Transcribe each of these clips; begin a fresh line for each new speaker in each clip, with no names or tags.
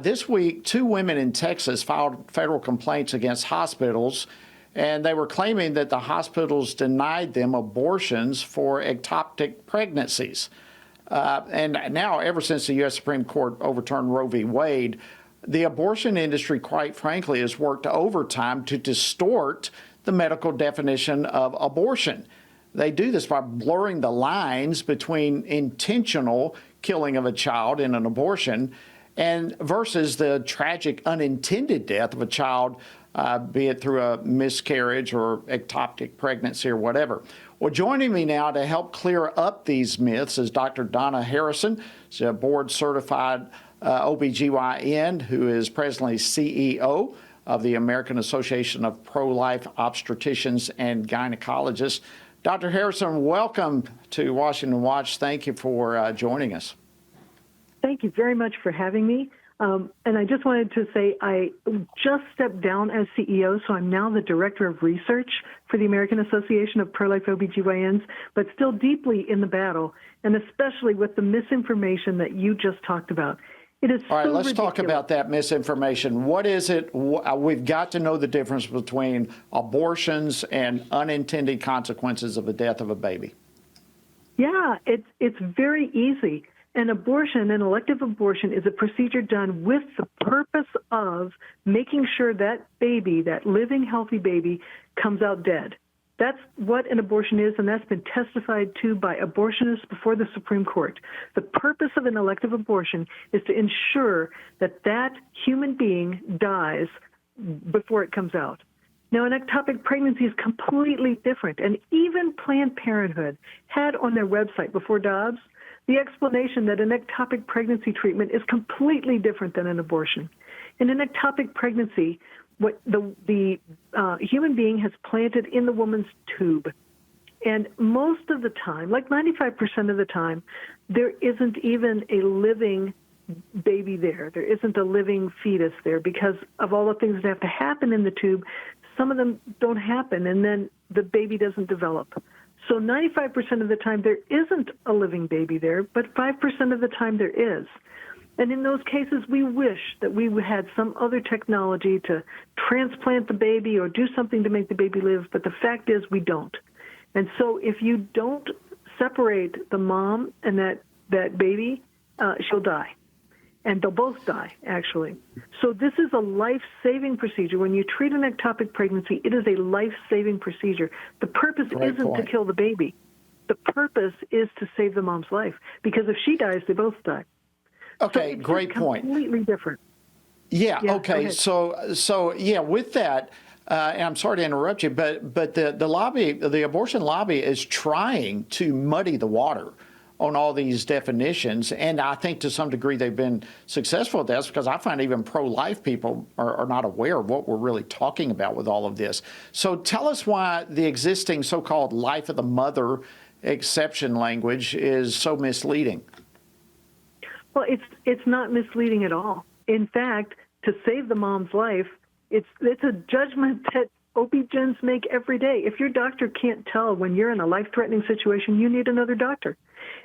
This week, 2 women in Texas filed federal complaints against hospitals, and they were claiming that the hospitals denied them abortions for ectopic pregnancies. And now, ever since the U.S. Supreme Court overturned Roe v. Wade, the abortion industry, quite frankly, has worked overtime to distort the medical definition of abortion. They do this by blurring the lines between intentional killing of a child in an abortion and versus the tragic unintended death of a child, be it through a miscarriage or ectopic pregnancy or whatever. Well, joining me now to help clear up these myths is Dr. Donna Harrison. She's a board-certified OBGYN who is presently CEO of the American Association of Pro-Life Obstetricians and Gynecologists. Dr. Harrison, welcome to Washington Watch. Thank you for joining us.
Thank you very much for having me. And I just wanted to say I just stepped down as CEO, so I'm now the Director of Research for the American Association of Pro-Life OBGYNs, but still deeply in the battle, and especially with the misinformation that you just talked about. It is
All right,
so
let's
ridiculous.
talk about that misinformation. What is it? We've got to know the difference between abortions and unintended consequences of the death of a baby.
Yeah, it's very easy. An elective abortion, is a procedure done with the purpose of making sure that baby, that living, healthy baby, comes out dead. That's what an abortion is, and that's been testified to by abortionists before the Supreme Court. The purpose of an elective abortion is to ensure that that human being dies before it comes out. Now, an ectopic pregnancy is completely different, and even Planned Parenthood had on their website before Dobbs the explanation that an ectopic pregnancy treatment is completely different than an abortion. In an ectopic pregnancy, what the human being has planted in the woman's tube. And most of the time, like 95% of the time, there isn't even a living baby there. There isn't a living fetus there because of all the things that have to happen in the tube. Some of them don't happen, and then the baby doesn't develop. So 95% of the time, there isn't a living baby there, but 5% of the time there is. And in those cases, we wish that we had some other technology to transplant the baby or do something to make the baby live, but the fact is we don't. And so if you don't separate the mom and that baby, she'll die. And they'll both die, actually. So this is a life-saving procedure. When you treat an ectopic pregnancy, it is a life-saving procedure. The purpose isn't to kill the baby. The purpose is to save the mom's life, because if she dies, they both die.
Okay,
so
great point.
Completely different.
Yeah, okay. So yeah, with that, and I'm sorry to interrupt you, but the lobby, the abortion lobby, is trying to muddy the water on all these definitions, and I think to some degree they've been successful at this, because I find even pro-life people are not aware of what we're really talking about with all of this. So tell us why the existing so-called life of the mother exception language is so misleading.
Well, it's not misleading at all. In fact, to save the mom's life, it's a judgment that OB-GYNs make every day. If your doctor can't tell when you're in a life-threatening situation, you need another doctor.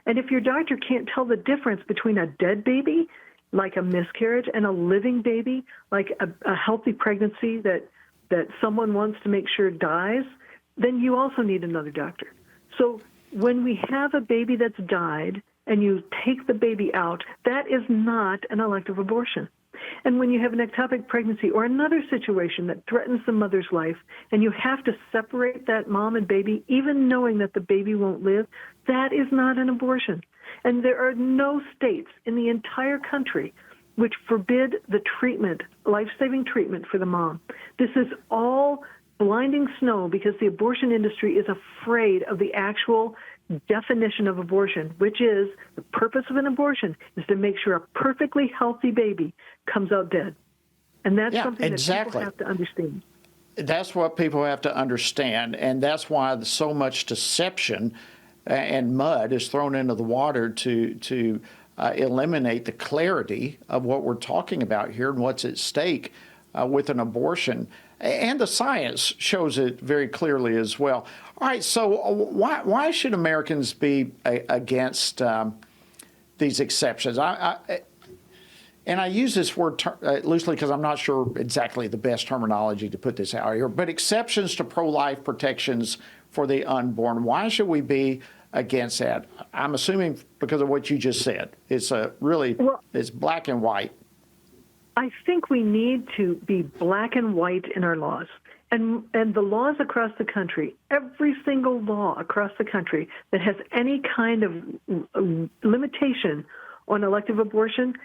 And if your doctor can't tell the difference between a dead baby, like a miscarriage, and a living baby, like a healthy pregnancy that someone wants to make sure dies, then you also need another doctor. So when we have a baby that's died and you take the baby out, that is not an elective abortion. And when you have an ectopic pregnancy or another situation that threatens the mother's life, and you have to separate that mom and baby, even knowing that the baby won't live, that is not an abortion. And there are no states in the entire country which forbid the treatment, life-saving treatment for the mom. This is all blinding snow because the abortion industry is afraid of the actual definition of abortion, which is the purpose of an abortion is to make sure a perfectly healthy baby comes out dead. And that's something that people have to understand.
That's what people have to understand, and that's why so much deception and mud is thrown into the water to eliminate the clarity of what we're talking about here and what's at stake with an abortion. And the science shows it very clearly as well. All right, so why should Americans be against these exceptions? and I use this word loosely because I'm not sure exactly the best terminology to put this out here, but exceptions to pro-life protections for the unborn. Why should we be against that? I'm assuming because of what you just said. It's it's black and white.
I think we need to be black and white in our laws. And the laws across the country, every single law across the country that has any kind of limitation on elective abortion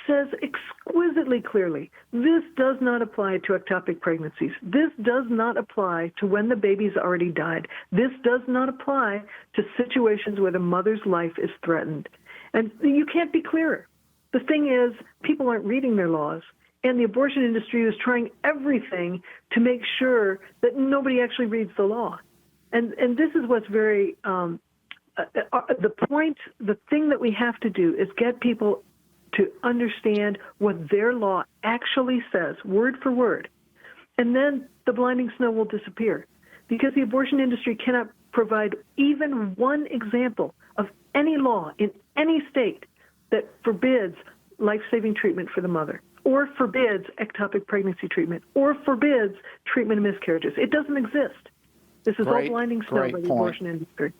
says exquisitely clearly, this does not apply to ectopic pregnancies. This does not apply to when the baby's already died. This does not apply to situations where the mother's life is threatened. And you can't be clearer. The thing is, people aren't reading their laws, and the abortion industry is trying everything to make sure that nobody actually reads the law. And this is what's very, the thing that we have to do is get people to understand what their law actually says, word for word. And then the blinding snow will disappear, because the abortion industry cannot provide even one example of any law in any state that forbids life-saving treatment for the mother, or forbids ectopic pregnancy treatment, or forbids treatment of miscarriages. It doesn't exist. This is all blinding snow by the abortion industry.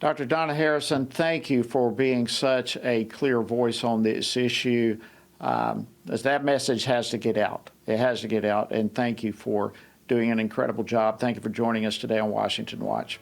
Dr. Donna Harrison, thank you for being such a clear voice on this issue. As that message has to get out. It has to get out, and thank you for doing an incredible job. Thank you for joining us today on Washington Watch.